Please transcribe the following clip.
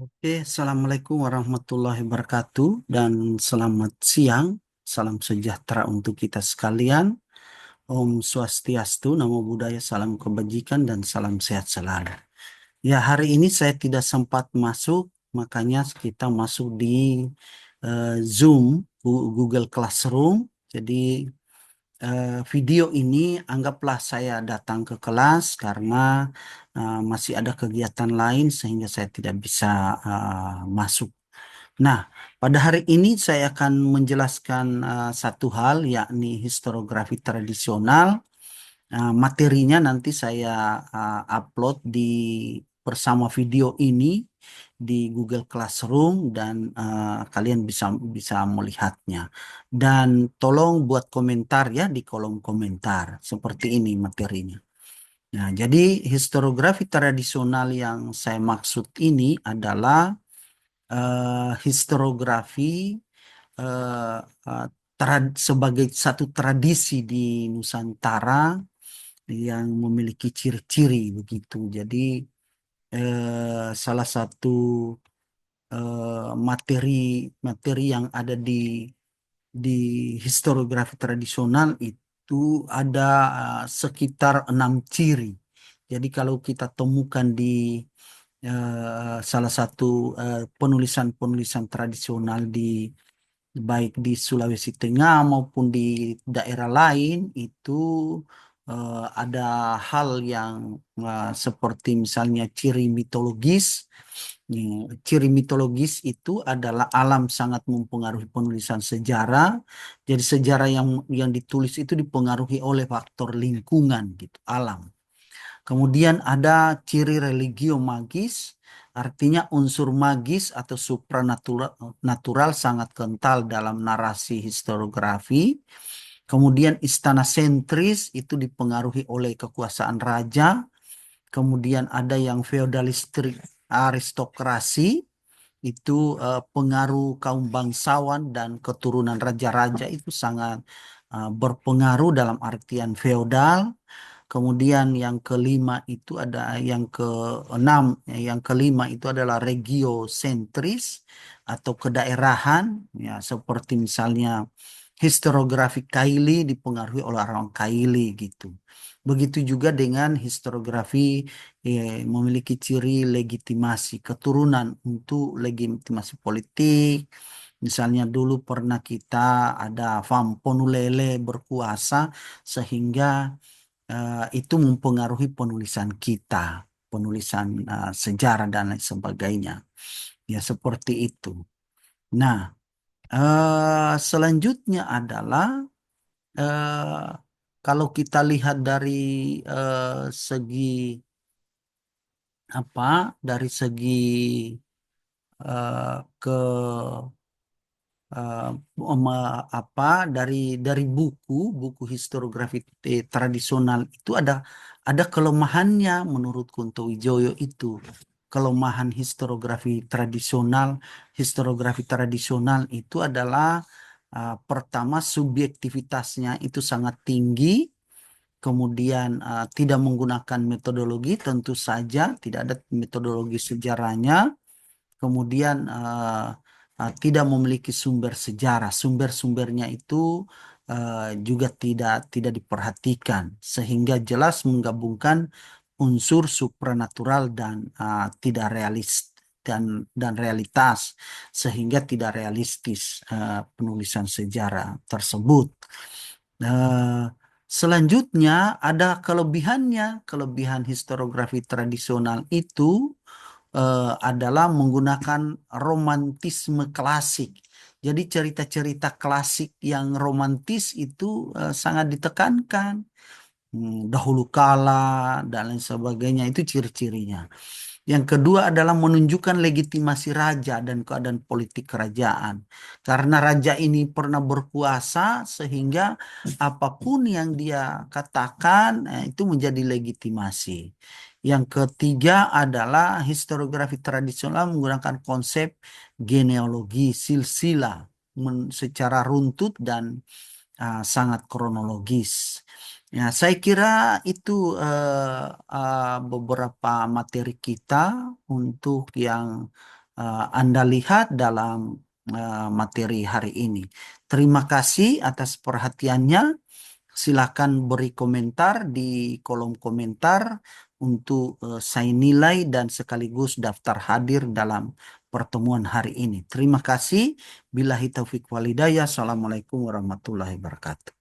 Oke, Assalamualaikum warahmatullahi wabarakatuh dan selamat siang. Salam sejahtera untuk kita sekalian. Om Swastiastu, Namo Buddhaya, salam kebajikan dan salam sehat selalu. Ya, hari ini saya tidak sempat masuk, makanya kita masuk di Zoom, Google Classroom. Jadi video ini anggaplah saya datang ke kelas karena masih ada kegiatan lain sehingga saya tidak bisa masuk. Nah, pada hari ini saya akan menjelaskan satu hal yakni historiografi tradisional. Materinya nanti saya upload bersama video ini di Google Classroom dan kalian bisa bisa melihatnya. Dan tolong buat komentar ya di kolom komentar. Seperti ini materinya. Nah, jadi historiografi tradisional yang saya maksud ini adalah historiografi eh, eh, sebagai satu tradisi di Nusantara yang memiliki ciri-ciri begitu. Jadi salah satu materi yang ada di historiografi tradisional itu ada sekitar 6 ciri. Jadi kalau kita temukan di salah satu penulisan-penulisan tradisional baik di Sulawesi Tengah maupun di daerah lain itu ada hal yang seperti misalnya ciri mitologis. Ciri mitologis itu adalah alam sangat mempengaruhi penulisan sejarah. Jadi sejarah yang ditulis itu dipengaruhi oleh faktor lingkungan gitu, alam. Kemudian ada ciri religio magis, artinya unsur magis atau supranatural natural sangat kental dalam narasi historiografi. Kemudian istana sentris itu dipengaruhi oleh kekuasaan raja. Kemudian ada yang feodalistik aristokrasi, itu pengaruh kaum bangsawan dan keturunan raja-raja itu sangat berpengaruh dalam artian feodal. Kemudian yang kelima itu ada yang keenam, yang kelima itu adalah regiosentris atau kedaerahan, ya seperti misalnya historiografi Kaili dipengaruhi oleh orang Kaili gitu. Begitu juga dengan historiografi memiliki ciri legitimasi keturunan untuk legitimasi politik. Misalnya dulu pernah kita ada Famponulele berkuasa sehingga itu mempengaruhi penulisan kita, penulisan sejarah dan lain sebagainya. Ya seperti itu. Nah, selanjutnya adalah eh, kalau kita lihat dari segi apa, dari segi ke eh, apa dari buku historiografi tradisional itu ada kelemahannya menurut Kunto Wijoyo itu. Kelemahan historiografi tradisional itu adalah pertama subjektivitasnya itu sangat tinggi, kemudian tidak menggunakan metodologi, tentu saja tidak ada metodologi sejarahnya. Kemudian tidak memiliki sumber sejarah. Sumber-sumbernya itu juga tidak diperhatikan sehingga jelas menggabungkan unsur supranatural dan tidak dan realitas sehingga tidak realistis penulisan sejarah tersebut. Eh, Selanjutnya ada kelebihannya. Kelebihan historiografi tradisional itu adalah menggunakan romantisme klasik. Jadi cerita-cerita klasik yang romantis itu sangat ditekankan. Dahulu kala dan lain sebagainya itu ciri-cirinya. Yang kedua adalah menunjukkan legitimasi raja dan keadaan politik kerajaan. Karena raja ini pernah berkuasa sehingga apapun yang dia katakan itu menjadi legitimasi. Yang ketiga adalah historiografi tradisional menggunakan konsep genealogi silsilah secara runtut dan sangat kronologis. Ya, saya kira itu beberapa materi kita untuk yang Anda lihat dalam materi hari ini. Terima kasih atas perhatiannya. Silakan beri komentar di kolom komentar untuk saya nilai dan sekaligus daftar hadir dalam pertemuan hari ini. Terima kasih. Billahi taufik walhidayah. Assalamualaikum warahmatullahi wabarakatuh.